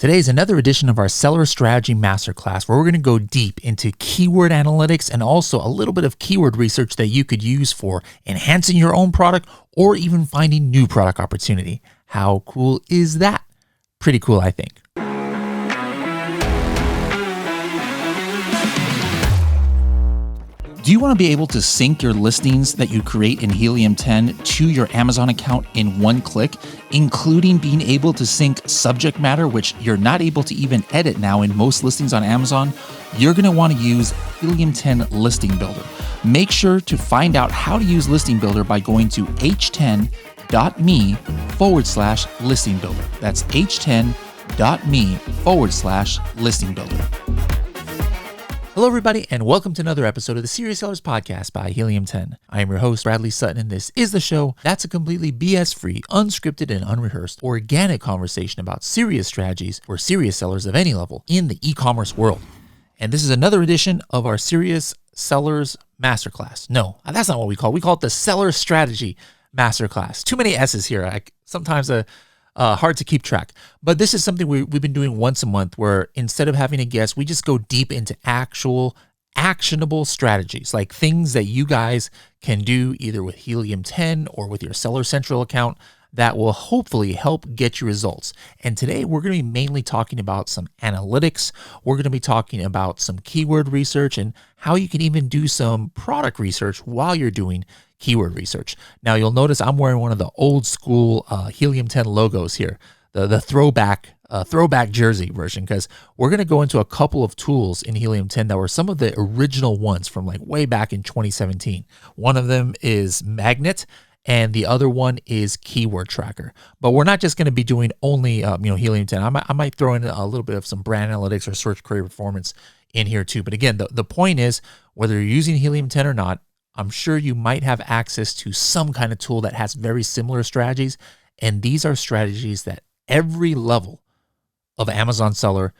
Today's another edition of our Seller Strategy Masterclass, where we're going to go deep into keyword analytics and also a little bit of keyword research that you could use for enhancing your own product or even finding new product opportunity. How cool is that? Pretty cool, I think. Do you want to be able to sync your listings that you create in Helium 10 to your Amazon account in one click, including being able to sync subject matter, which you're not able to even edit now in most listings on Amazon? You're going to want to use Helium 10 Listing Builder. Make sure to find out how to use Listing Builder by going to h10.me/listing builder. That's h10.me/listing builder. Hello, everybody, and welcome to another episode of the Serious Sellers Podcast by Helium 10. I am your host, Bradley Sutton, and this is the show that's a completely BS-free, unscripted, and unrehearsed, organic conversation about serious strategies for serious sellers of any level in the e-commerce world. And this is another edition of our Serious Sellers Masterclass. No, that's not what we call it. We call it the Seller Strategy Masterclass. Too many S's here. Sometimes hard to keep track. But this is something we've been doing once a month, where instead of having a guest, we just go deep into actual actionable strategies, like things that you guys can do either with Helium 10 or with your Seller Central account that will hopefully help get you results. And today we're going to be mainly talking about some analytics. We're going to be talking about some keyword research and how you can even do some product research while you're doing keyword research. Now you'll notice I'm wearing one of the old school Helium 10 logos here, the throwback jersey version, because we're going to go into a couple of tools in Helium 10 that were some of the original ones from like way back in 2017. One of them is Magnet, and the other one is Keyword Tracker. But we're not just going to be doing only Helium 10. I might throw in a little bit of some brand analytics or search query performance in here too. But again, the point is, whether you're using Helium 10 or not, I'm sure you might have access to some kind of tool that has very similar strategies. And these are strategies that every level of Amazon seller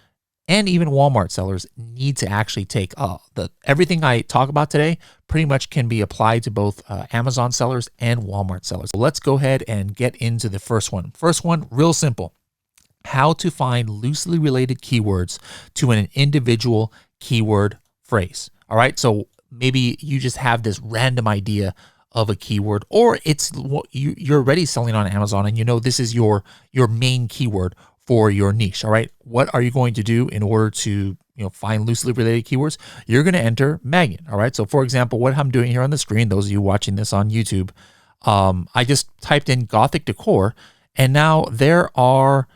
and even Walmart sellers need to actually take. Everything I talk about today pretty much can be applied to both Amazon sellers and Walmart sellers. So let's go ahead and get into the first one. First one, real simple. How to find loosely related keywords to an individual keyword phrase. All right, so maybe you just have this random idea of a keyword, or it's what you're already selling on Amazon and you know this is your main keyword for your niche. All right, what are you going to do in order to find loosely related keywords? You're going to enter Magnet. All right, so for example, what I'm doing here on the screen, those of you watching this on YouTube, I just typed in Gothic decor, and now there are,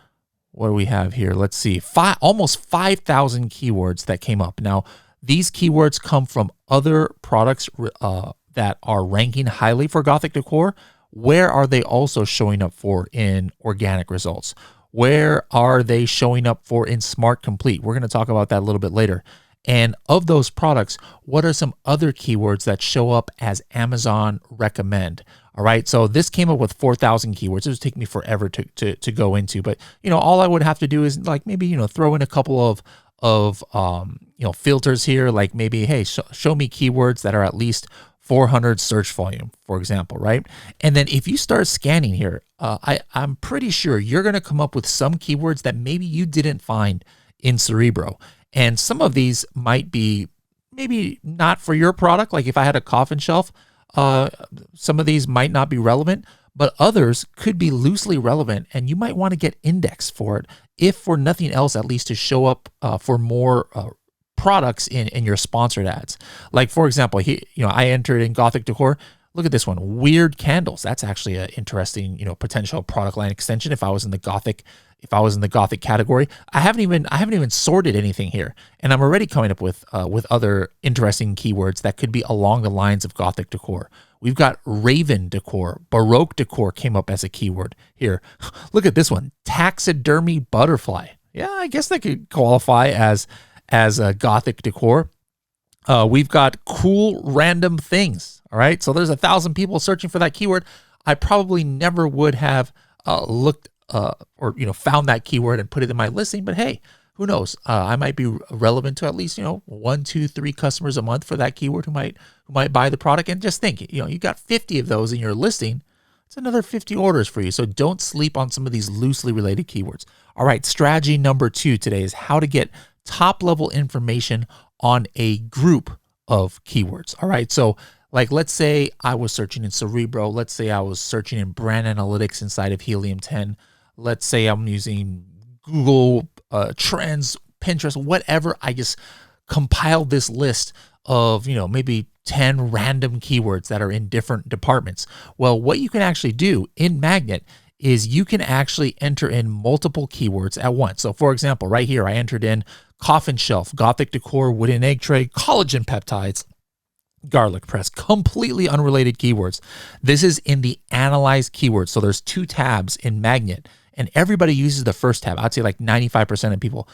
what do we have here? Let's see, almost 5,000 keywords that came up. Now, these keywords come from other products that are ranking highly for Gothic decor. Where are they also showing up for in organic results? Where are they showing up for in Smart Complete? We're going to talk about that a little bit later. And of those products, what are some other keywords that show up as Amazon recommend? All right, so this came up with 4,000 keywords. It would take me forever to go into, but all I would have to do is like maybe throw in a couple of filters here, like maybe, hey, show me keywords that are at least 400 search volume, for example, right? And then if you start scanning here, I'm pretty sure you're going to come up with some keywords that maybe you didn't find in Cerebro. And some of these might be maybe not for your product. Like if I had a coffin shelf, some of these might not be relevant, but others could be loosely relevant, and you might want to get indexed for it, if for nothing else, at least to show up for more products in your sponsored ads. Like for example, I entered in Gothic decor. Look at this one, weird candles. That's actually an interesting, potential product line extension. If I was in the Gothic category, I haven't even sorted anything here, and I'm already coming up with other interesting keywords that could be along the lines of Gothic decor. We've got Raven decor, Baroque decor came up as a keyword here. Look at this one, taxidermy butterfly. Yeah, I guess that could qualify as a Gothic decor. We've got cool random things. All right, so there's 1,000 people searching for that keyword. I probably never would have looked or found that keyword and put it in my listing, but hey, who knows? I might be relevant to at least 1, 2, 3 customers a month for that keyword who might buy the product. And just think, you got 50 of those in your listing. It's another 50 orders for you. So don't sleep on some of these loosely related keywords. All right, strategy number 2 today is how to get top level information on a group of keywords. All right, so like let's say I was searching in Cerebro. Let's say I was searching in brand analytics inside of Helium 10. Let's say I'm using Google Trends, Pinterest, whatever. I just compiled this list of, maybe 10 random keywords that are in different departments. Well, what you can actually do in Magnet is you can actually enter in multiple keywords at once. So for example, right here, I entered in coffin shelf, gothic decor, wooden egg tray, collagen peptides, garlic press, completely unrelated keywords. This is in the analyze keywords. So there's 2 tabs in Magnet, and everybody uses the first tab. I'd say like 95% of people.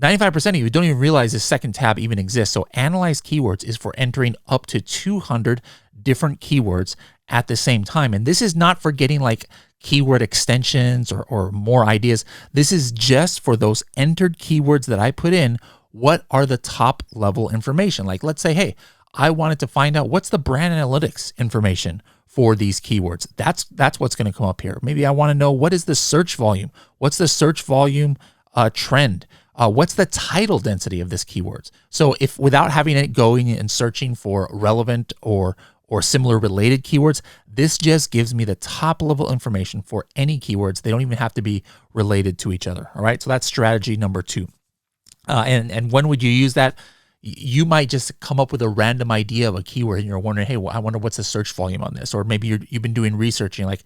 95% of you don't even realize this second tab even exists. So analyze keywords is for entering up to 200 different keywords at the same time. And this is not for getting like keyword extensions or more ideas. This is just for those entered keywords that I put in. What are the top level information? Like let's say, hey, I wanted to find out what's the brand analytics information for these keywords. That's what's going to come up here. Maybe I want to know what is the search volume? What's the search volume trend? What's the title density of this keywords? So if without having it going and searching for relevant or similar related keywords, this just gives me the top level information for any keywords. They don't even have to be related to each other. All right. So that's strategy number 2. And when would you use that? You might just come up with a random idea of a keyword and you're wondering, hey, well, I wonder what's the search volume on this? Or maybe you've been doing research and you're like,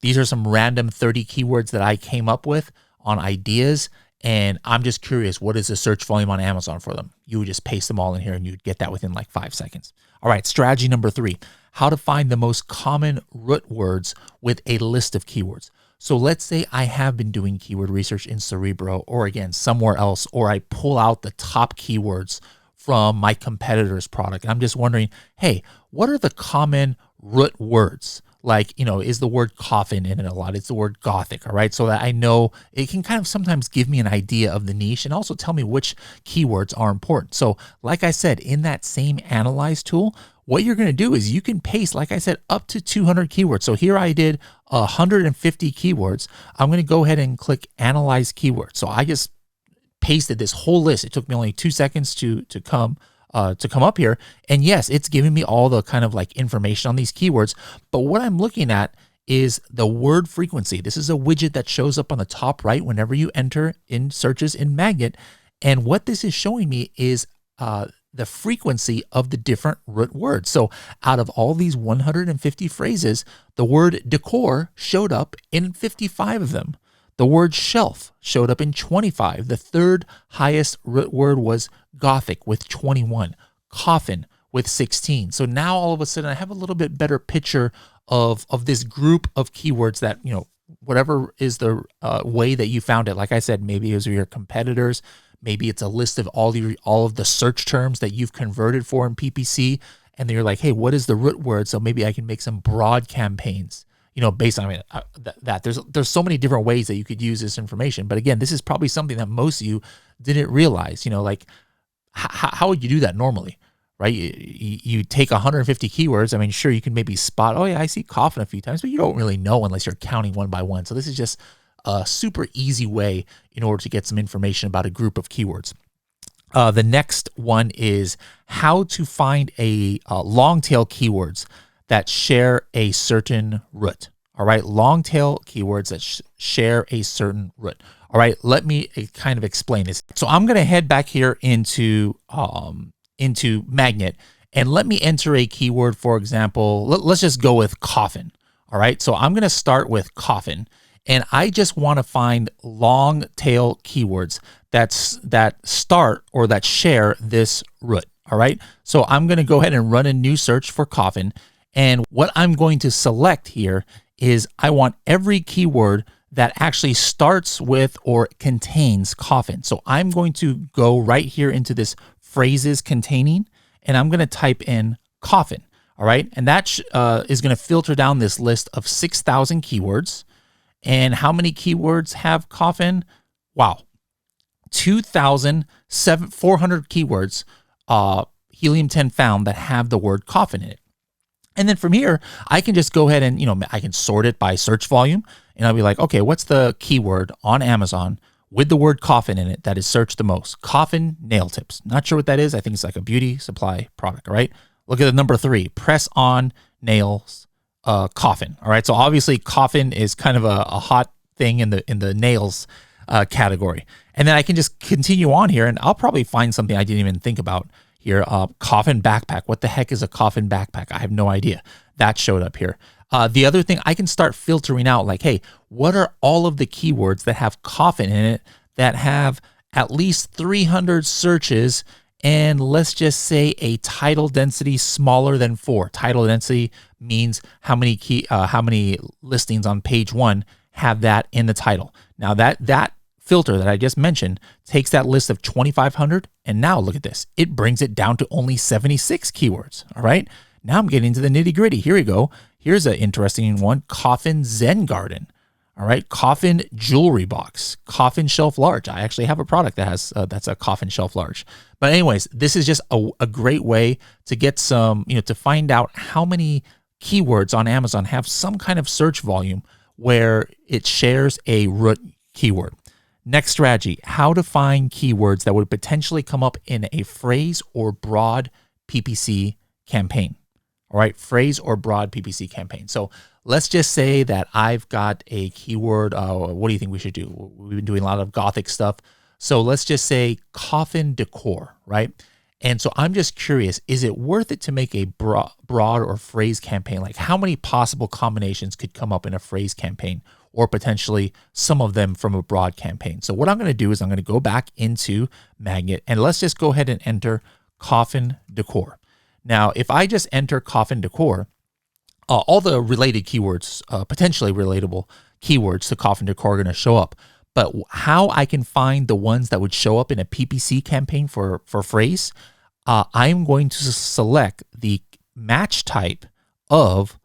these are some random 30 keywords that I came up with on ideas. And I'm just curious, what is the search volume on Amazon for them? You would just paste them all in here and you'd get that within like 5 seconds. All right, strategy number 3, how to find the most common root words with a list of keywords. So let's say I have been doing keyword research in Cerebro or again, somewhere else, or I pull out the top keywords from my competitor's product. And I'm just wondering, hey, what are the common root words? Like, is the word coffin in it a lot? It's the word gothic, all right? So that I know it can kind of sometimes give me an idea of the niche and also tell me which keywords are important. So like I said, in that same analyze tool, what you're going to do is you can paste, like I said, up to 200 keywords. So here I did 150 keywords. I'm going to go ahead and click analyze keywords. So I just pasted this whole list. It took me only 2 seconds to come up here. And yes, it's giving me all the kind of like information on these keywords. But what I'm looking at is the word frequency. This is a widget that shows up on the top right whenever you enter in searches in Magnet. And what this is showing me is the frequency of the different root words. So out of all these 150 phrases, the word decor showed up in 55 of them. The word shelf showed up in 25. The third highest root word was gothic with 21, coffin with 16. So now all of a sudden I have a little bit better picture of this group of keywords that, whatever is the way that you found it. Like I said, maybe it was your competitors. Maybe it's a list of all of the search terms that you've converted for in PPC. And then you're like, hey, what is the root word? So maybe I can make some broad campaigns. Based on that, there's so many different ways that you could use this information. But again, this is probably something that most of you didn't realize. Like how would you do that normally, right? You take 150 keywords. I mean, sure, you can maybe spot, oh yeah, I see coffin a few times, but you don't really know unless you're counting one by one. So this is just a super easy way in order to get some information about a group of keywords. The next one is how to find a long tail keywords that share a certain root. All right, long tail keywords that share a certain root. All right, let me kind of explain this. So I'm going to head back here into Magnet and let me enter a keyword. For example, let's just go with coffin. All right, so I'm going to start with coffin, and I just want to find long tail keywords that start or that share this root. All right, so I'm going to go ahead and run a new search for coffin. And what I'm going to select here is I want every keyword that actually starts with or contains coffin. So I'm going to go right here into this phrases containing, and I'm going to type in coffin. All right. And that is going to filter down this list of 6,000 keywords. And how many keywords have coffin? Wow. 2,400 keywords Helium 10 found that have the word coffin in it. And then from here, I can just go ahead and, I can sort it by search volume, and I'll be like, okay, what's the keyword on Amazon with the word coffin in it that is searched the most? Coffin nail tips. Not sure what that is. I think it's like a beauty supply product, all right? Look at the number 3, press on nails, coffin. All right. So obviously coffin is kind of a hot thing in the nails category. And then I can just continue on here, and I'll probably find something I didn't even think about here. Coffin backpack. What the heck is a coffin backpack? I have no idea. That showed up here. The other thing, I can start filtering out like, hey, what are all of the keywords that have coffin in it that have at least 300 searches, and let's just say a title density smaller than 4. Title density means how many listings on page 1 have that in the title. Now that filter that I just mentioned takes that list of 2,500, and now look at this. It brings it down to only 76 keywords. All right. Now I'm getting into the nitty gritty. Here we go. Here's an interesting one. Coffin Zen Garden. All right. Coffin jewelry box. Coffin shelf large. I actually have a product that has that's a coffin shelf large. But anyways, this is just a great way to get some, to find out how many keywords on Amazon have some kind of search volume where it shares a root keyword. Next strategy, how to find keywords that would potentially come up in a phrase or broad PPC campaign. All right, phrase or broad PPC campaign. So let's just say that I've got a keyword. What do you think we should do? We've been doing a lot of Gothic stuff. So let's just say coffin decor, right? And so I'm just curious, is it worth it to make a broad or phrase campaign? Like how many possible combinations could come up in a phrase campaign, or potentially some of them from a broad campaign? So what I'm going to do is I'm going to go back into Magnet, and let's just go ahead and enter coffin decor. Now, if I just enter coffin decor, all the related keywords, potentially relatable keywords to coffin decor are going to show up. But how I can find the ones that would show up in a PPC campaign for phrase, I'm going to select the match type of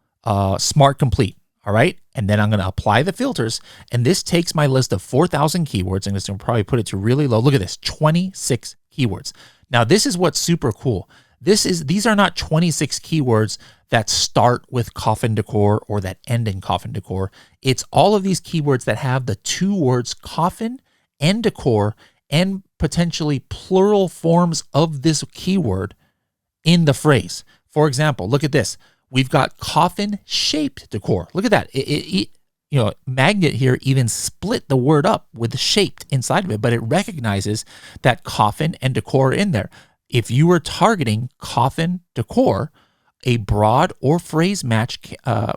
Smart Complete. All right. And then I'm going to apply the filters. And this takes my list of 4,000 keywords. I'm just going to probably put it to really low. Look at this, 26 keywords. Now, this is what's super cool. These are not 26 keywords that start with coffin decor or that end in coffin decor. It's all of these keywords that have the 2 words coffin and decor and potentially plural forms of this keyword in the phrase. For example, look at this. We've got coffin shaped decor. Look at that. Magnet here even split the word up with shaped inside of it, but it recognizes that coffin and decor are in there. If you were targeting coffin decor, a broad or phrase match,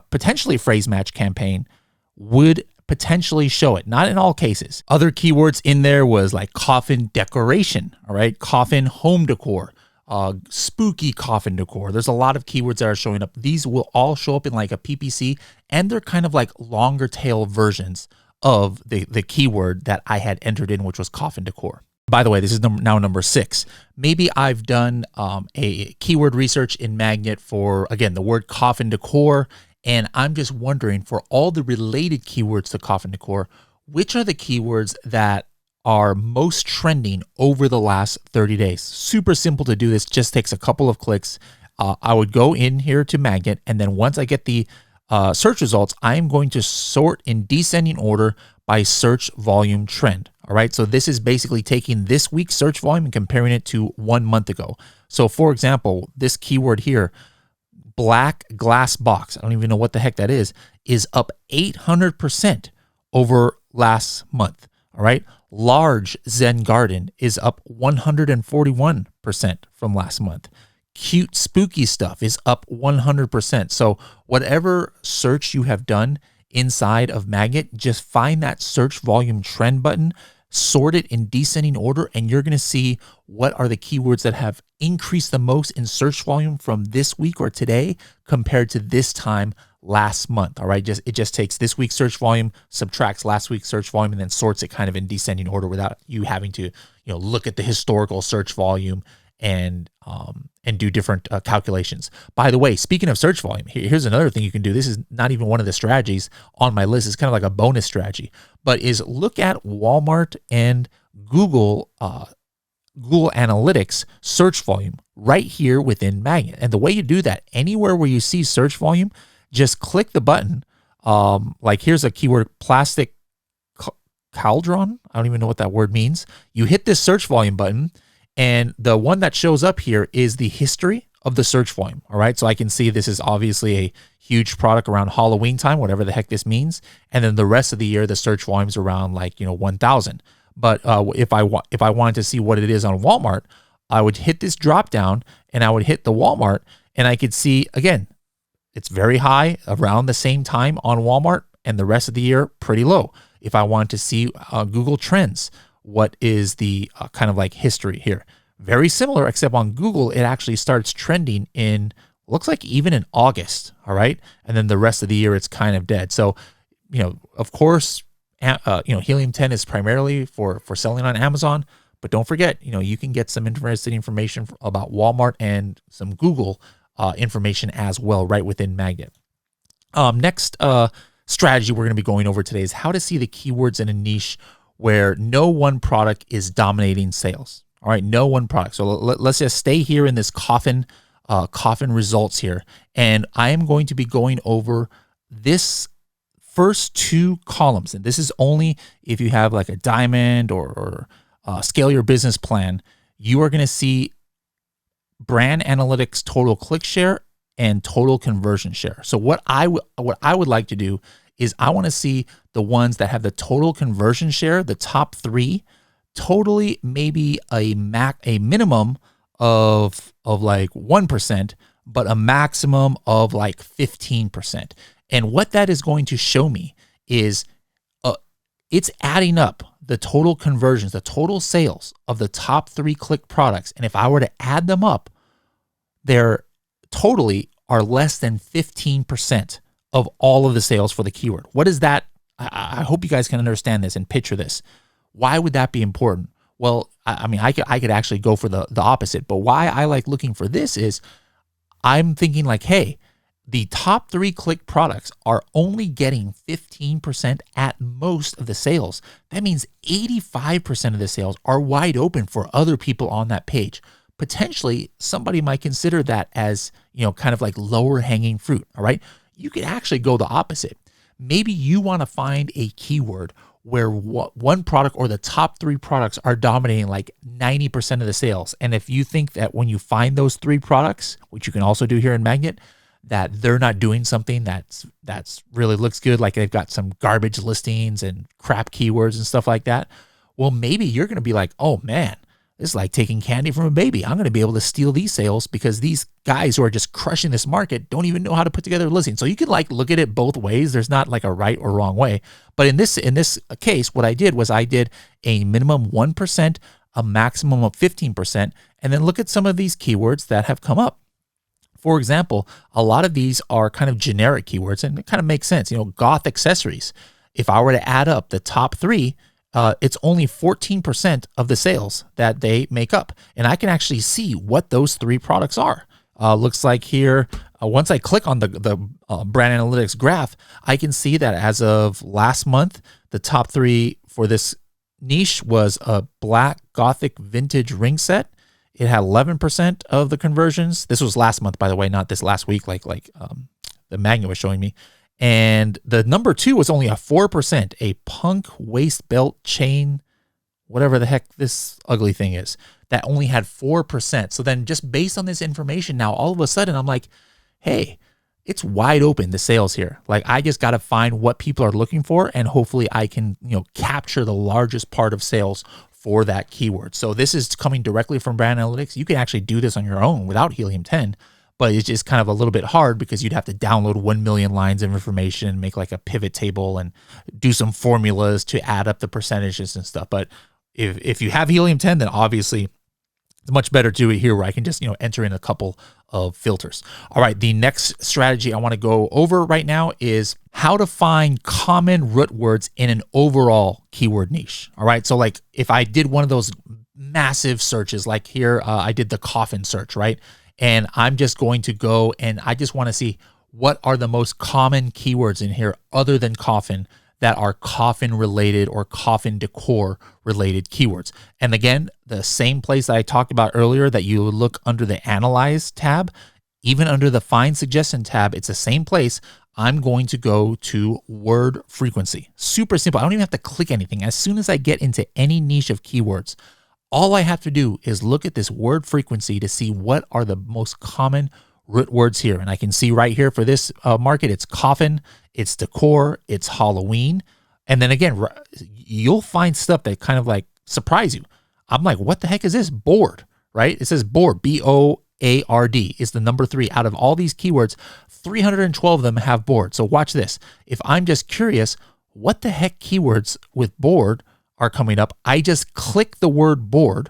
potentially phrase match campaign would potentially show it. Not in all cases. Other keywords in there was like coffin decoration, all right? Coffin home decor, spooky coffin decor. There's a lot of keywords that are showing up. These will all show up in like a PPC, and they're kind of like longer tail versions of the keyword that I had entered in, which was coffin decor. By the way, this is now number 6. Maybe I've done a keyword research in Magnet for, again, the word coffin decor, and I'm just wondering, for all the related keywords to coffin decor, which are the keywords that are most trending over the last 30 days? Super simple to do this, just takes a couple of clicks. I would go in here to Magnet, and then once I get the search results, I'm going to sort in descending order by search volume trend. All right. So this is basically taking this week's search volume and comparing it to 1 month ago. So for example, this keyword here, black glass box, I don't even know what the heck that is up 800% over last month. All right. Large Zen garden is up 141% from last month. Cute spooky stuff is up 100%. So whatever search you have done inside of Magnet, just find that search volume trend button, sort it in descending order, and you're going to see what are the keywords that have increased the most in search volume from this week or today compared to this time last month. All right. It just takes this week's search volume, subtracts last week's search volume, and then sorts it kind of in descending order without you having to, look at the historical search volume and do different calculations. By the way, speaking of search volume, here's another thing you can do. This is not even one of the strategies on my list. It's kind of like a bonus strategy, but is look at Walmart and Google Analytics search volume right here within Magnet. And the way you do that, anywhere where you see search volume, just click the button. Like here's a keyword, plastic cauldron. I don't even know what that word means. You hit this search volume button, and the one that shows up here is the history of the search volume. All right. So I can see this is obviously a huge product around Halloween time, whatever the heck this means. And then the rest of the year, the search volume's around like, 1,000. But if I wanted to see what it is on Walmart, I would hit this drop down and I would hit the Walmart, and I could see, again, it's very high around the same time on Walmart, and the rest of the year pretty low. If I want to see Google Trends, what is the kind of like history here? Very similar, except on Google, it actually starts trending in, looks like even in August, all right? And then the rest of the year, it's kind of dead. So, of course, Helium 10 is primarily for selling on Amazon, but don't forget, you can get some interesting information about Walmart and some Google information as well right within Magnet. Next strategy we're going to be going over today is how to see the keywords in a niche where no one product is dominating sales. All right, no one product. So let's just stay here in this coffin results here, and I am going to be going over this first two columns, and this is only if you have like a diamond or scale your business plan. You are going to see brand analytics total click share and total conversion share. So what I would like to do is I want to see the ones that have the total conversion share, the top three, totally maybe a minimum of like 1%, but a maximum of like 15%. And what that is going to show me is it's adding up the total conversions, the total sales of the top three click products. And if I were to add them up, they're totally are less than 15% of all of the sales for the keyword. What is that? I hope you guys can understand this and picture this. Why would that be important? Well, I could actually go for the opposite, but why I like looking for this is I'm thinking like, hey, the top three click products are only getting 15% at most of the sales. That means 85% of the sales are wide open for other people on that page. Potentially, somebody might consider that as, kind of like lower hanging fruit. All right. You could actually go the opposite. Maybe you want to find a keyword where one product or the top three products are dominating like 90% of the sales. And if you think that when you find those three products, which you can also do here in Magnet, that they're not doing something that's really looks good, like they've got some garbage listings and crap keywords and stuff like that, well, maybe you're going to be like, oh man, this is like taking candy from a baby. I'm going to be able to steal these sales because these guys who are just crushing this market don't even know how to put together a listing. So you could like look at it both ways. There's not like a right or wrong way. But in this case, what I did was I did a minimum 1%, a maximum of 15%, and then look at some of these keywords that have come up. For example, a lot of these are kind of generic keywords, and it kind of makes sense. Goth accessories. If I were to add up the top three, it's only 14% of the sales that they make up. And I can actually see what those three products are. Looks like here, once I click on the brand analytics graph, I can see that as of last month, the top three for this niche was a black Gothic vintage ring set. It had 11% of the conversions. This was last month, by the way, not this last week, like the Magnet was showing me. And the number two was only a 4%, a punk waist belt chain, whatever the heck this ugly thing is, that only had 4%. So then just based on this information, now all of a sudden I'm like, hey, it's wide open, the sales here. Like I just got to find what people are looking for, and hopefully I can, capture the largest part of sales for that keyword. So this is coming directly from brand analytics. You can actually do this on your own without Helium 10, but it's just kind of a little bit hard because you'd have to download 1 million lines of information, make like a pivot table and do some formulas to add up the percentages and stuff. But if you have Helium 10, then obviously it's much better to do it here where I can just, enter in a couple of filters. All right. The next strategy I want to go over right now is how to find common root words in an overall keyword niche. All right. So like if I did one of those massive searches, like here, I did the coffin search, right? And I'm just going to go and I just want to see what are the most common keywords in here other than coffin that are coffin related or coffin decor related keywords. And again, the same place that I talked about earlier that you would look under the Analyze tab, even under the Find Suggestion tab, it's the same place. I'm going to go to word frequency. Super simple. I don't even have to click anything. As soon as I get into any niche of keywords, all I have to do is look at this word frequency to see what are the most common root words here. And I can see right here for this market, it's coffin, it's decor, it's Halloween. And then again, you'll find stuff that kind of like surprise you. I'm like, what the heck is this? Board, right? It says board, BOARD is the number 3. Out of all these keywords, 312 of them have board. So watch this. If I'm just curious, what the heck keywords with board are coming up, I just click the word board,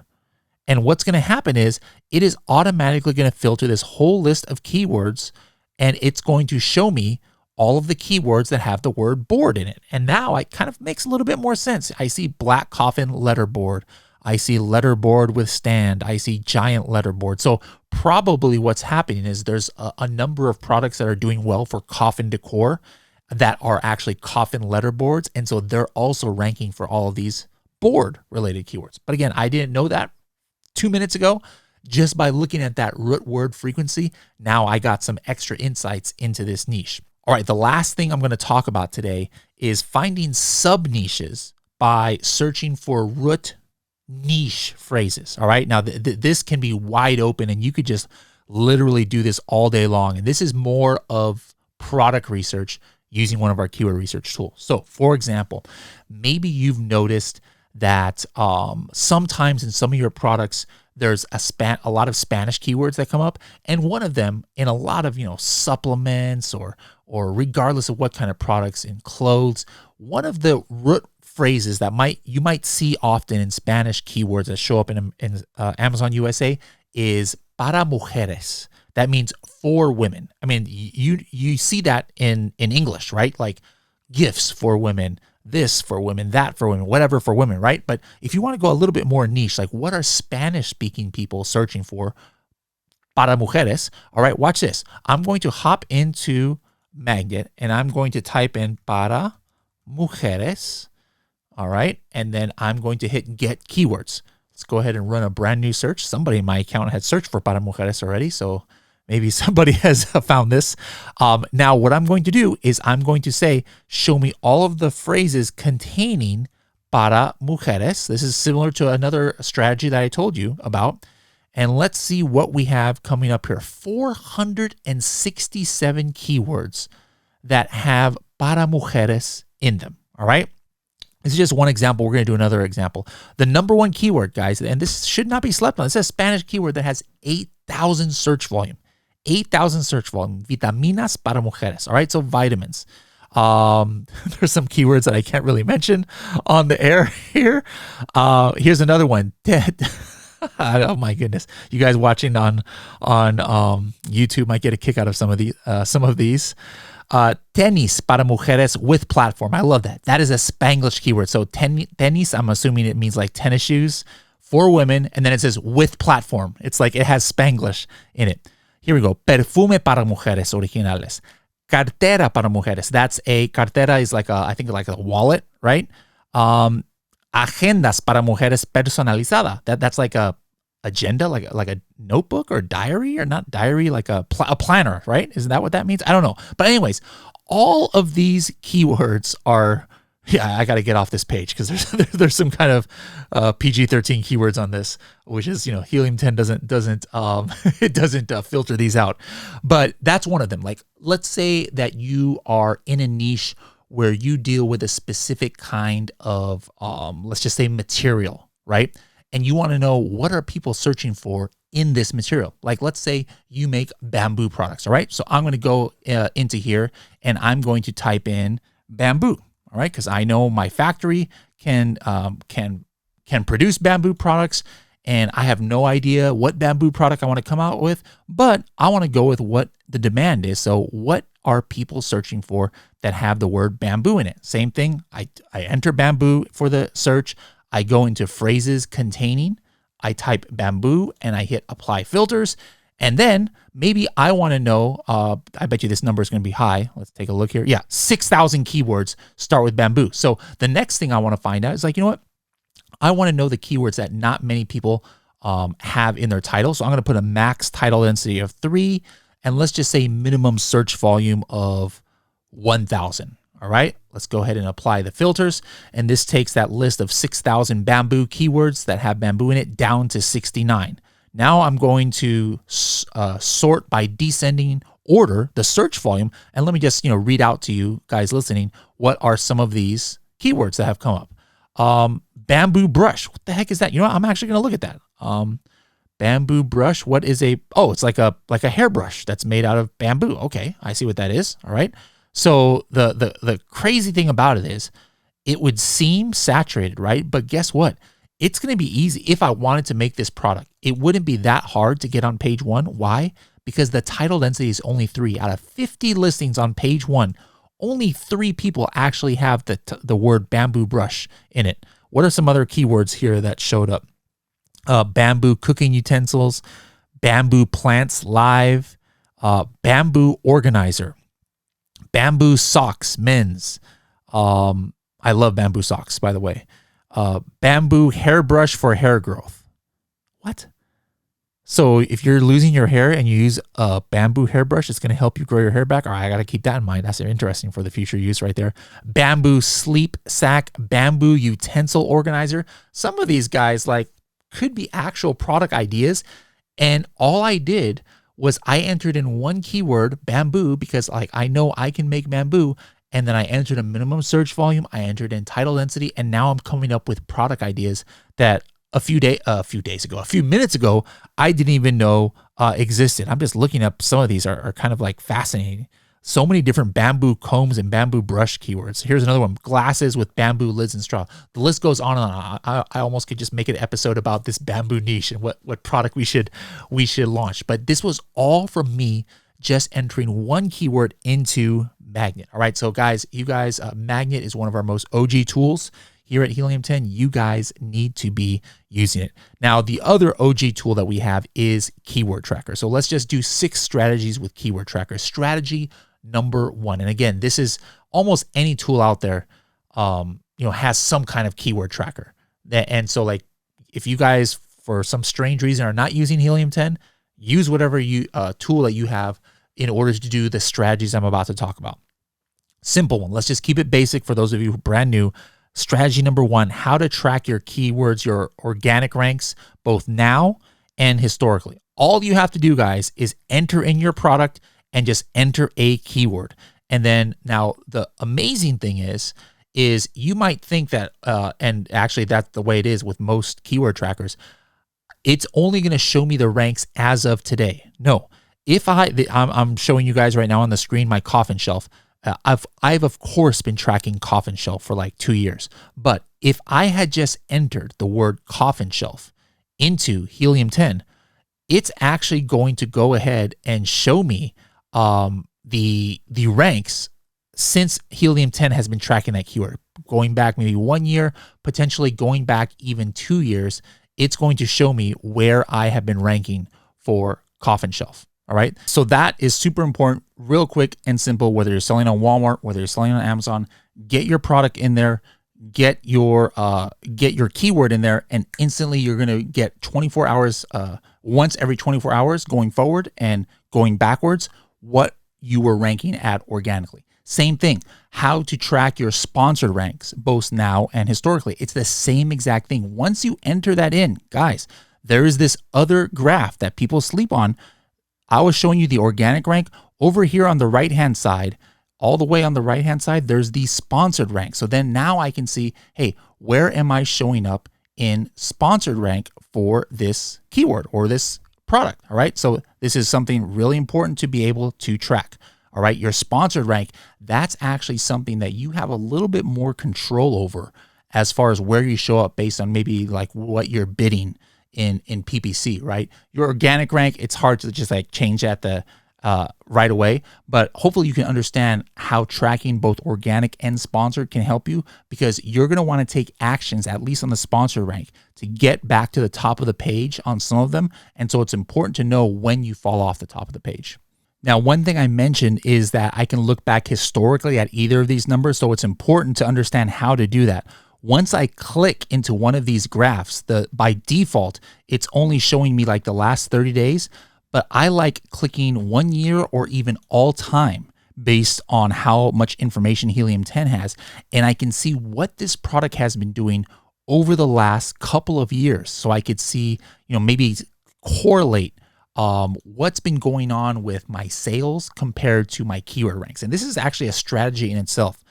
and what's going to happen is it is automatically going to filter this whole list of keywords, and it's going to show me all of the keywords that have the word board in it. And now it kind of makes a little bit more sense. I see black coffin letterboard. I see letterboard with stand. I see giant letterboard. So probably what's happening is there's a number of products that are doing well for coffin decor that are actually coffin letterboards. And so they're also ranking for all of these board related keywords. But again, I didn't know that 2 minutes ago. Just by looking at that root word frequency, now I got some extra insights into this niche. All right, the last thing I'm going to talk about today is finding sub niches by searching for root niche phrases. All right, now this can be wide open, and you could just literally do this all day long. And this is more of product research using one of our keyword research tools. So for example, maybe you've noticed that sometimes in some of your products, there's a lot of Spanish keywords that come up. And one of them in a lot of, supplements or regardless of what kind of products in clothes, one of the root phrases that you might see often in Spanish keywords that show up in Amazon USA is para mujeres. That means for women. I mean, you see that in English, right? Like gifts for women, this for women, that for women, whatever for women, right? But if you want to go a little bit more niche, like what are Spanish-speaking people searching for? Para mujeres. All right, watch this. I'm going to hop into Magnet and I'm going to type in para mujeres. All right, and then I'm going to hit get keywords. Let's go ahead and run a brand new search. Somebody in my account had searched for para mujeres already, so maybe somebody has found this. Now, what I'm going to do is I'm going to say, show me all of the phrases containing para mujeres. This is similar to another strategy that I told you about. And let's see what we have coming up here. 467 keywords that have para mujeres in them, all right? This is just one example. We're going to do another example. The number one keyword, guys, and this should not be slept on. It's a Spanish keyword that has 8,000 search volume. 8,000 search volume. Vitaminas para mujeres. All right, so vitamins. There's some keywords that I can't really mention on the air here. Here's another one. Oh my goodness! You guys watching on YouTube might get a kick out of some of these. Tenis para mujeres with platform. I love that. That is a Spanglish keyword. So tenis, I'm assuming it means like tennis shoes for women. And then it says with platform. It's like it has Spanglish in it. Here we go. Perfume para mujeres originales. Cartera para mujeres. Cartera is like I think like a wallet, right? Agendas para mujeres personalizada. That's like a agenda, like a notebook or diary, or not diary, like a planner, right? Isn't that what that means? I don't know. But anyways, all of these keywords are, I got to get off this page because there's some kind of PG-13 keywords on this, which is, Helium 10 doesn't it doesn't filter these out. But that's one of them. Like, let's say that you are in a niche where you deal with a specific kind of, let's just say material, right? And you want to know what are people searching for in this material. Like, let's say you make bamboo products, all right? So I'm going to go into here and I'm going to type in bamboo, all right? Because I know my factory can produce bamboo products, and I have no idea what bamboo product I want to come out with, but I want to go with what the demand is. So what are people searching for that have the word bamboo in it? Same thing. I enter bamboo for the search. I go into phrases containing, I type bamboo and I hit apply filters. And then maybe I want to know, I bet you this number is going to be high. Let's take a look here. Yeah, 6,000 keywords start with bamboo. So the next thing I want to find out is like, you know what? I want to know the keywords that not many people have in their title. So I'm going to put a max title density of 3, and let's just say minimum search volume of 1,000. All right, let's go ahead and apply the filters. And this takes that list of 6,000 bamboo keywords that have bamboo in it down to 69. Now I'm going to sort by descending order the search volume. And let me just, read out to you guys listening, what are some of these keywords that have come up? Bamboo brush. What the heck is that? I'm actually going to look at that. Bamboo brush. What is it's like a hairbrush that's made out of bamboo. Okay, I see what that is. All right. So the crazy thing about it is it would seem saturated, right? But guess what? It's going to be easy. If I wanted to make this product, it wouldn't be that hard to get on page 1. Why? Because the title density is only 3. Out of 50 listings on page 1, only 3 people actually have the word bamboo brush in it. What are some other keywords here that showed up? Bamboo cooking utensils, bamboo plants live, bamboo organizer, bamboo socks, men's. I love bamboo socks, by the way. Bamboo hairbrush for hair growth. What? So if you're losing your hair and you use a bamboo hairbrush, it's going to help you grow your hair back. All right, I got to keep that in mind. That's interesting for the future use right there. Bamboo sleep sack, bamboo utensil organizer. Some of these guys could be actual product ideas. And all I did was I entered in one keyword, bamboo, because I know I can make bamboo. And then I entered a minimum search volume. I entered in title density, and now I'm coming up with product ideas that a few minutes ago, I didn't even know existed. I'm just looking up some of these are kind of fascinating. So many different bamboo combs and bamboo brush keywords. Here's another one: glasses with bamboo lids and straw. The list goes on and on. I almost could just make an episode about this bamboo niche and what product we should launch. But this was all from me just entering one keyword into Magnet. All right, so guys, Magnet is one of our most OG tools here at Helium 10. You guys need to be using it. Now, the other OG tool that we have is Keyword Tracker. So let's just do 6 strategies with Keyword Tracker. Strategy number 1, and again, this is almost any tool out there, has some kind of keyword tracker. And so, if you guys, for some strange reason, are not using Helium 10, use whatever tool that you have in order to do the strategies I'm about to talk about. Simple one. Let's just keep it basic for those of you who are brand new. Strategy number 1, how to track your keywords, your organic ranks, both now and historically. All you have to do, guys, is enter in your product and just enter a keyword. And then now the amazing thing is you might think that, and actually that's the way it is with most keyword trackers, it's only going to show me the ranks as of today. No, if I'm showing you guys right now on the screen my coffin shelf. I've of course been tracking coffin shelf for 2 years, but if I had just entered the word coffin shelf into Helium 10, it's actually going to go ahead and show me the ranks since Helium 10 has been tracking that keyword, going back maybe 1 year, potentially going back even 2 years. It's going to show me where I have been ranking for coffin shelf. All right. So that is super important, real quick and simple. Whether you're selling on Walmart, whether you're selling on Amazon, get your product in there, get your keyword in there, and instantly you're going to get 24 hours, once every 24 hours going forward and going backwards, what you were ranking at organically. Same thing, how to track your sponsored ranks, both now and historically. It's the same exact thing. Once you enter that in, guys, there is this other graph that people sleep on. I was showing you the organic rank. Over here on the right-hand side, all the way on the right-hand side, there's the sponsored rank. So then now I can see, hey, where am I showing up in sponsored rank for this keyword or this product? All right. So this is something really important to be able to track. All right. Your sponsored rank, that's actually something that you have a little bit more control over as far as where you show up based on maybe what you're bidding in PPC, right? Your organic rank, it's hard to just change at the right away, but hopefully you can understand how tracking both organic and sponsored can help you, because you're going to want to take actions, at least on the sponsored rank, to get back to the top of the page on some of them. And so it's important to know when you fall off the top of the page. Now, one thing I mentioned is that I can look back historically at either of these numbers, so it's important to understand how to do that. Once I click into one of these graphs, by default, it's only showing me like the last 30 days, but I like clicking 1 year or even all time based on how much information Helium 10 has, and I can see what this product has been doing over the last couple of years. So I could see, maybe correlate what's been going on with my sales compared to my keyword ranks. And this is actually a strategy in itself.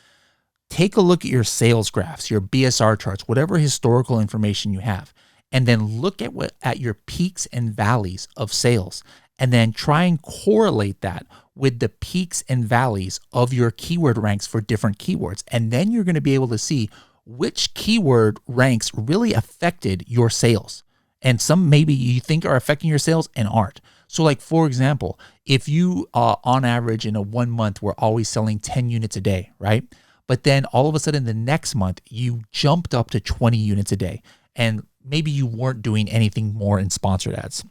Take a look at your sales graphs, your BSR charts, whatever historical information you have, and then look at your peaks and valleys of sales, and then try and correlate that with the peaks and valleys of your keyword ranks for different keywords. And then you're going to be able to see which keyword ranks really affected your sales. And some maybe you think are affecting your sales and aren't. So like, for example, if you on average in a 1 month, we're always selling 10 units a day, right? But then all of a sudden the next month you jumped up to 20 units a day, and maybe you weren't doing anything more in sponsored ads,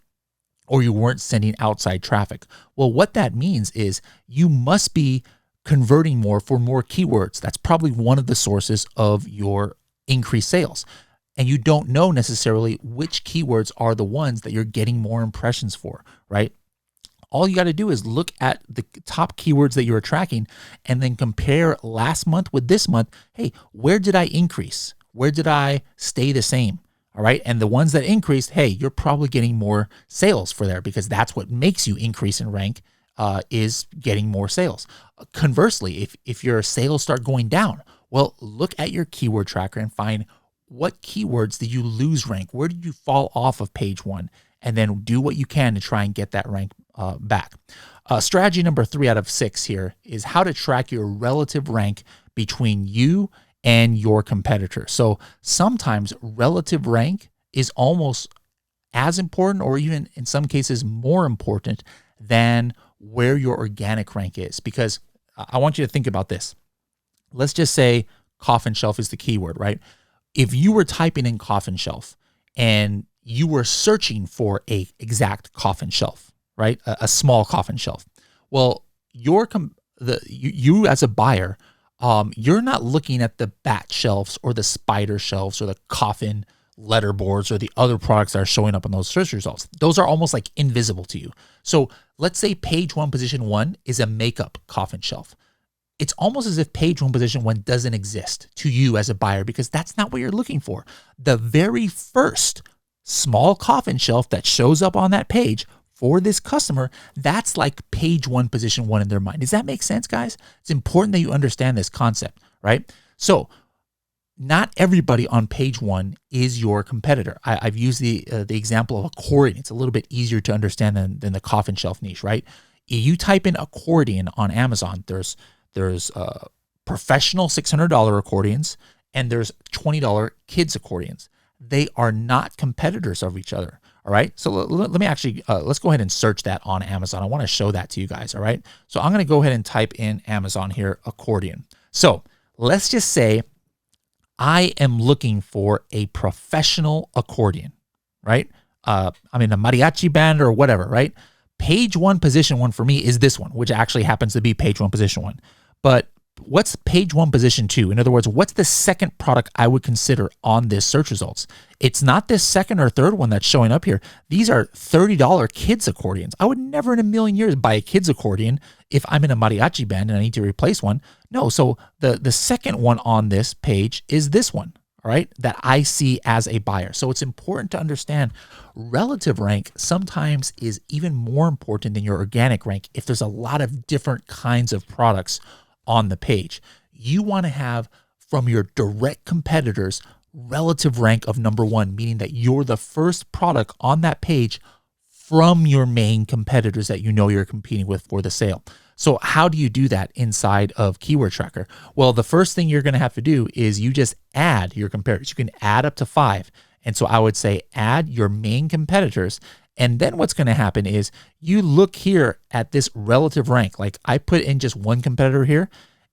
or you weren't sending outside traffic. Well, what that means is you must be converting more for more keywords. That's probably one of the sources of your increased sales. And you don't know necessarily which keywords are the ones that you're getting more impressions for, right? All you got to do is look at the top keywords that you're tracking and then compare last month with this month. Hey, where did I increase? Where did I stay the same? All right. And the ones that increased, hey, you're probably getting more sales for there, because that's what makes you increase in rank, is getting more sales. Conversely, if your sales start going down, well, look at your keyword tracker and find what keywords did you lose rank? Where did you fall off of page one? And then do what you can to try and get that rank back. Strategy number 3 out of 6 here is how to track your relative rank between you and your competitor. So sometimes relative rank is almost as important, or even in some cases more important, than where your organic rank is. Because I want you to think about this. Let's just say coffin shelf is the keyword, right? If you were typing in coffin shelf and you were searching for a exact coffin shelf, right? A small coffin shelf. Well, you as a buyer, you're not looking at the bat shelves or the spider shelves or the coffin letterboards or the other products that are showing up on those search results. Those are almost like invisible to you. So let's say page 1, position 1 is a makeup coffin shelf. It's almost as if page 1, position 1 doesn't exist to you as a buyer, because that's not what you're looking for. The very first small coffin shelf that shows up on that page for this customer, that's like page 1, position 1 in their mind. Does that make sense, guys? It's important that you understand this concept, right? So not everybody on page 1 is your competitor. I've used the example of accordion. It's a little bit easier to understand than the coffin shelf niche, right? You type in accordion on Amazon, there's professional $600 accordions, and there's $20 kids accordions. They are not competitors of each other. All right. So let me actually, let's go ahead and search that on Amazon. I want to show that to you guys. All right. So I'm going to go ahead and type in Amazon here, accordion. So let's just say I am looking for a professional accordion, right? I'm in a mariachi band or whatever, right? Page 1, position 1 for me is this one, which actually happens to be page 1, position 1. But what's page 1, position 2? In other words, what's the second product I would consider on this search results? It's not this second or third one that's showing up here. These are $30 kids accordions. I would never in a million years buy a kids accordion if I'm in a mariachi band and I need to replace one. No, so the second one on this page is this one, all right, that I see as a buyer. So it's important to understand relative rank sometimes is even more important than your organic rank if there's a lot of different kinds of products on the page. You want to have from your direct competitors relative rank of number 1, meaning that you're the first product on that page from your main competitors that you know you're competing with for the sale. So how do you do that inside of Keyword Tracker? Well, the first thing you're going to have to do is you just add your competitors. You can add up to 5. And so I would say add your main competitors, And then what's going to happen is you look here at this relative rank. Like I put in just one competitor here.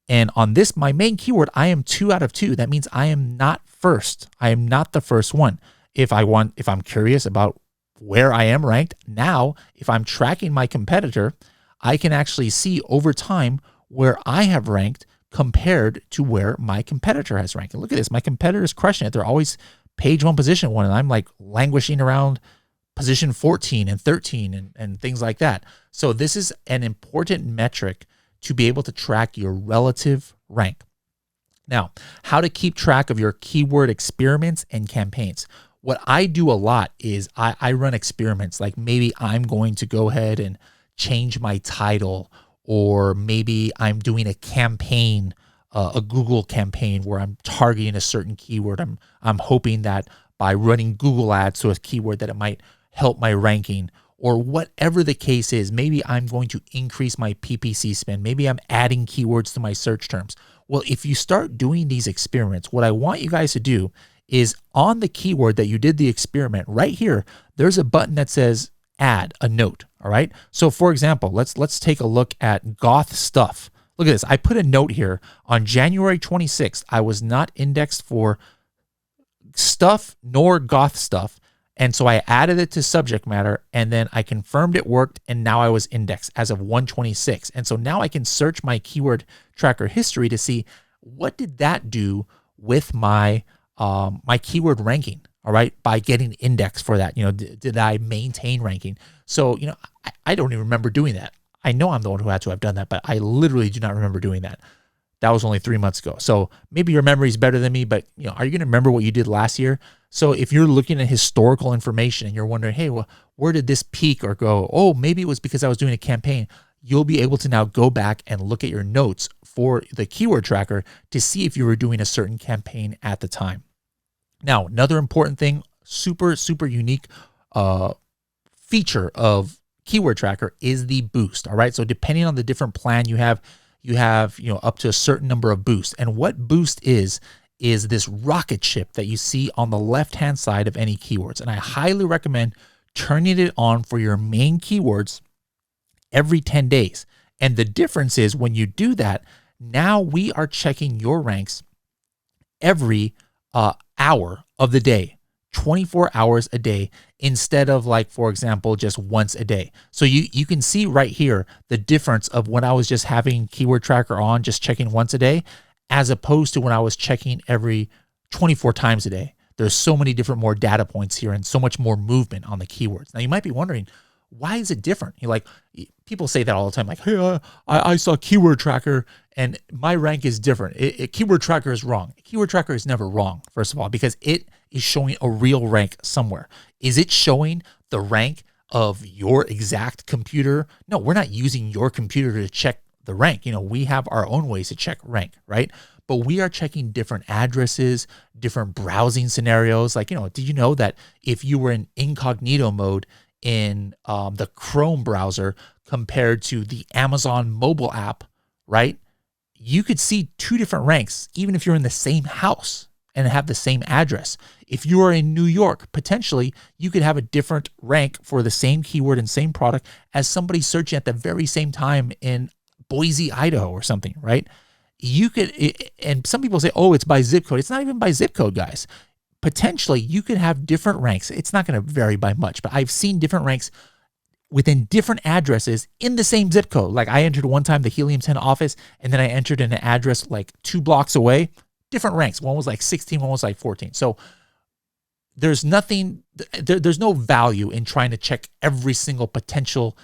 And on this, my main keyword, I am 2 out of 2. That means I am not first. I am not the first one. If I'm curious about where I am ranked, now if I'm tracking my competitor, I can actually see over time where I have ranked compared to where my competitor has ranked. And look at this, my competitor is crushing it. They're always page 1, position 1, and I'm like languishing around position 14 and 13 and things like that. So this is an important metric to be able to track your relative rank. Now, how to keep track of your keyword experiments and campaigns. What I do a lot is I run experiments. Like maybe I'm going to go ahead and change my title, or maybe I'm doing a campaign, a Google campaign where I'm targeting a certain keyword. I'm hoping that by running Google ads to a keyword that it might help my ranking, or whatever the case is. Maybe I'm going to increase my PPC spend. Maybe I'm adding keywords to my search terms. Well, if you start doing these experiments, what I want you guys to do is on the keyword that you did the experiment right here, there's a button that says add a note. All right. So for example, let's take a look at goth stuff. Look at this. I put a note here on January 26th. I was not indexed for stuff nor goth stuff. And so I added it to subject matter, and then I confirmed it worked, and now I was indexed as of 126. And so now I can search my keyword tracker history to see what did that do with my my keyword ranking, all right, by getting indexed for that. Did I maintain ranking? So, I don't even remember doing that. I know I'm the one who had to have done that, but I literally do not remember doing that. That was only 3 months ago. So maybe your memory is better than me, but are you going to remember what you did last year? So if you're looking at historical information and you're wondering, hey, well, where did this peak or go? Oh, maybe it was because I was doing a campaign. You'll be able to now go back and look at your notes for the keyword tracker to see if you were doing a certain campaign at the time. Now, another important thing, super, super unique feature of keyword tracker is the boost. All right. So depending on the different plan you have up to a certain number of boosts. And what boost is this rocket ship that you see on the left-hand side of any keywords. And I highly recommend turning it on for your main keywords every 10 days. And the difference is when you do that, now we are checking your ranks every hour of the day, 24 hours a day, instead of, like, for example, just once a day. So you can see right here the difference of when I was just having keyword tracker on, just checking once a day, as opposed to when I was checking every 24 times a day. There's so many different more data points here and so much more movement on the keywords. Now you might be wondering, why is it different? People say that all the time, like, hey, I saw keyword tracker and my rank is different. Keyword tracker is wrong. Keyword tracker is never wrong, first of all, because it is showing a real rank somewhere. Is it showing the rank of your exact computer? No, we're not using your computer to check the rank. We have our own ways to check rank, right? But we are checking different addresses, different browsing scenarios. Like, did you know that if you were in incognito mode in the Chrome browser compared to the Amazon mobile app, right, you could see two different ranks, even if you're in the same house and have the same address. If you are in New York, potentially you could have a different rank for the same keyword and same product as somebody searching at the very same time in Boise, Idaho or something, right? You could, and some people say, oh, it's by zip code. It's not even by zip code, guys. Potentially, you could have different ranks. It's not going to vary by much, but I've seen different ranks within different addresses in the same zip code. Like I entered one time the Helium 10 office, and then I entered in an address like 2 blocks away, different ranks. One was like 16, one was like 14. So there's nothing, there's no value in trying to check every single potential,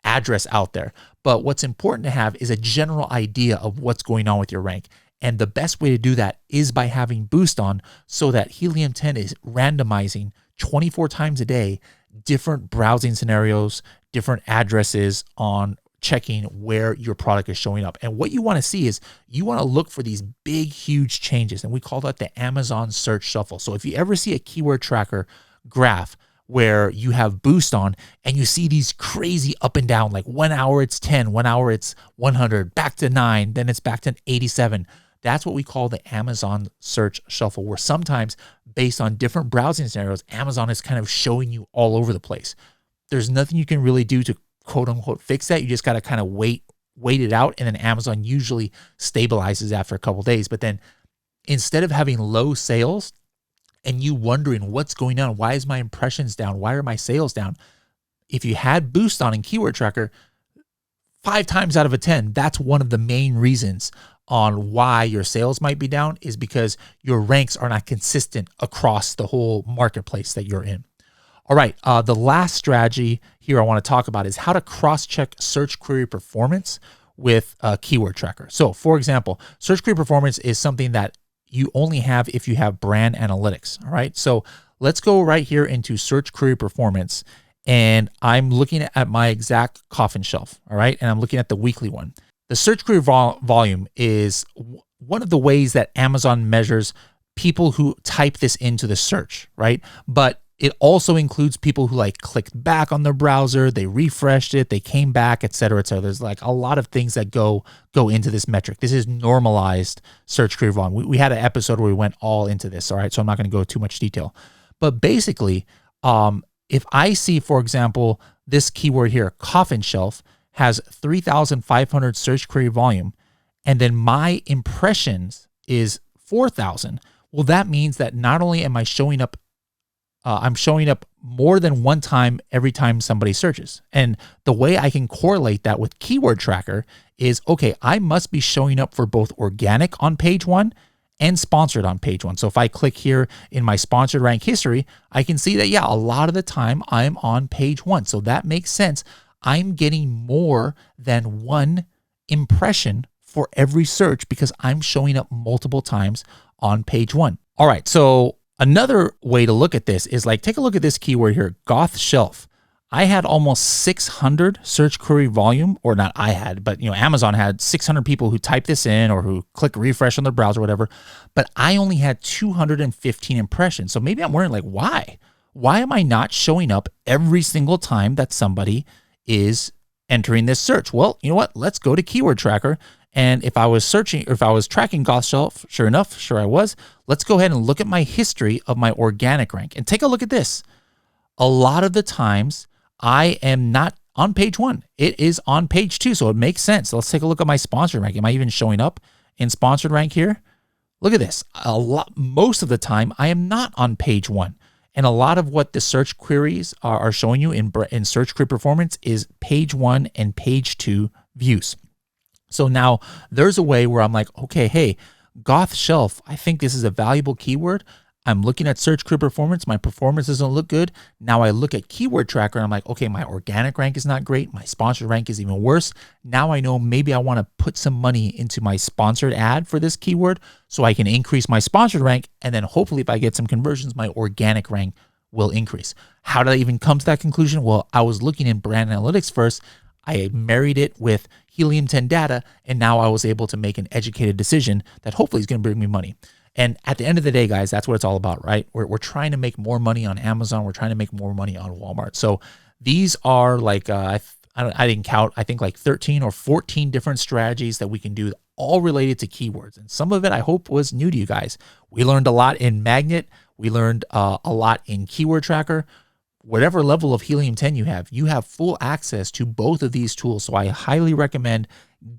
address out there. But what's important to have is a general idea of what's going on with your rank. And the best way to do that is by having boost on, so that Helium 10 is randomizing 24 times a day, different browsing scenarios, different addresses on checking where your product is showing up. And what you want to see is you want to look for these big, huge changes. And we call that the Amazon search shuffle. So if you ever see a keyword tracker graph where you have boost on and you see these crazy up and down, like 1 hour it's 10, 1 hour it's 100, back to 9, then it's back to 87. That's what we call the Amazon search shuffle, where sometimes based on different browsing scenarios, Amazon is kind of showing you all over the place. There's nothing you can really do to quote unquote fix that. You just got to kind of wait it out. And then Amazon usually stabilizes after a couple of days. But then instead of having low sales and you wondering what's going on, why is my impressions down? Why are my sales down? If you had Boost on in Keyword Tracker, 5 times out of 10, that's one of the main reasons on why your sales might be down, is because your ranks are not consistent across the whole marketplace that you're in. All right, the last strategy here I want to talk about is how to cross-check search query performance with Keyword Tracker. So for example, search query performance is something that you only have if you have brand analytics. All right, so let's go right here into search query performance. And I'm looking at my exact coffin shelf, all right? And I'm looking at the weekly one. The search query volume is one of the ways that Amazon measures people who type this into the search, right? But it also includes people who like clicked back on their browser, they refreshed it, they came back, et cetera, et cetera. There's like a lot of things that go into this metric. This is normalized search query volume. We had an episode where we went all into this, all right? So I'm not gonna go too much detail. But basically, if I see, for example, this keyword here, coffin shelf, has 3,500 search query volume, and then my impressions is 4,000. Well, that means that not only am I showing up, I'm showing up more than one time every time somebody searches. And the way I can correlate that with Keyword Tracker is, okay, I must be showing up for both organic on page 1 and sponsored on page 1. So if I click here in my sponsored rank history, I can see that, yeah, a lot of the time I'm on page 1. So that makes sense. I'm getting more than one impression for every search because I'm showing up multiple times on page 1. All right, so another way to look at this is like, take a look at this keyword here, goth shelf. I had almost 600 search query volume, or not I had, but Amazon had 600 people who type this in or who click refresh on their browser or whatever, but I only had 215 impressions. So maybe I'm wondering like, why? Why am I not showing up every single time that somebody is entering this search? Well, you know what? Let's go to Keyword Tracker. And if I was searching, or if I was tracking goth shelf, sure enough, sure I was. Let's go ahead and look at my history of my organic rank and take a look at this. A lot of the times, I am not on page 1. It is on page 2, so it makes sense. Let's take a look at my sponsored rank. Am I even showing up in sponsored rank here? Look at this. Most of the time, I am not on page 1. And a lot of what the search queries are showing you in search query performance is page 1 and page 2 views. So now there's a way where I'm like, okay, hey, goth shelf, I think this is a valuable keyword. I'm looking at search query performance. My performance doesn't look good. Now I look at Keyword Tracker and I'm like, okay, my organic rank is not great. My sponsored rank is even worse. Now I know maybe I want to put some money into my sponsored ad for this keyword so I can increase my sponsored rank. And then hopefully if I get some conversions, my organic rank will increase. How did I even come to that conclusion? Well, I was looking in brand analytics first. I married it with Helium 10 data, and now I was able to make an educated decision that hopefully is going to bring me money. And at the end of the day, guys, that's what it's all about, right? We're trying to make more money on Amazon. We're trying to make more money on Walmart. So these are like, I didn't count, I think like 13 or 14 different strategies that we can do, all related to keywords. And some of it I hope was new to you guys. We learned a lot in Magnet. We learned a lot in Keyword Tracker. Whatever level of Helium 10 you have full access to both of these tools. So I highly recommend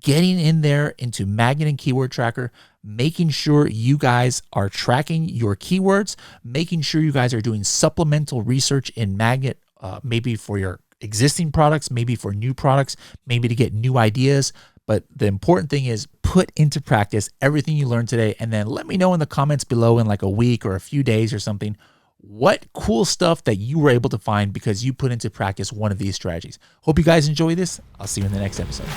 getting in there into Magnet and Keyword Tracker, making sure you guys are tracking your keywords, making sure you guys are doing supplemental research in Magnet, maybe for your existing products, maybe for new products, maybe to get new ideas. But the important thing is put into practice everything you learned today, and then let me know in the comments below in like a week or a few days or something, what cool stuff that you were able to find because you put into practice one of these strategies. Hope you guys enjoy this. I'll see you in the next episode.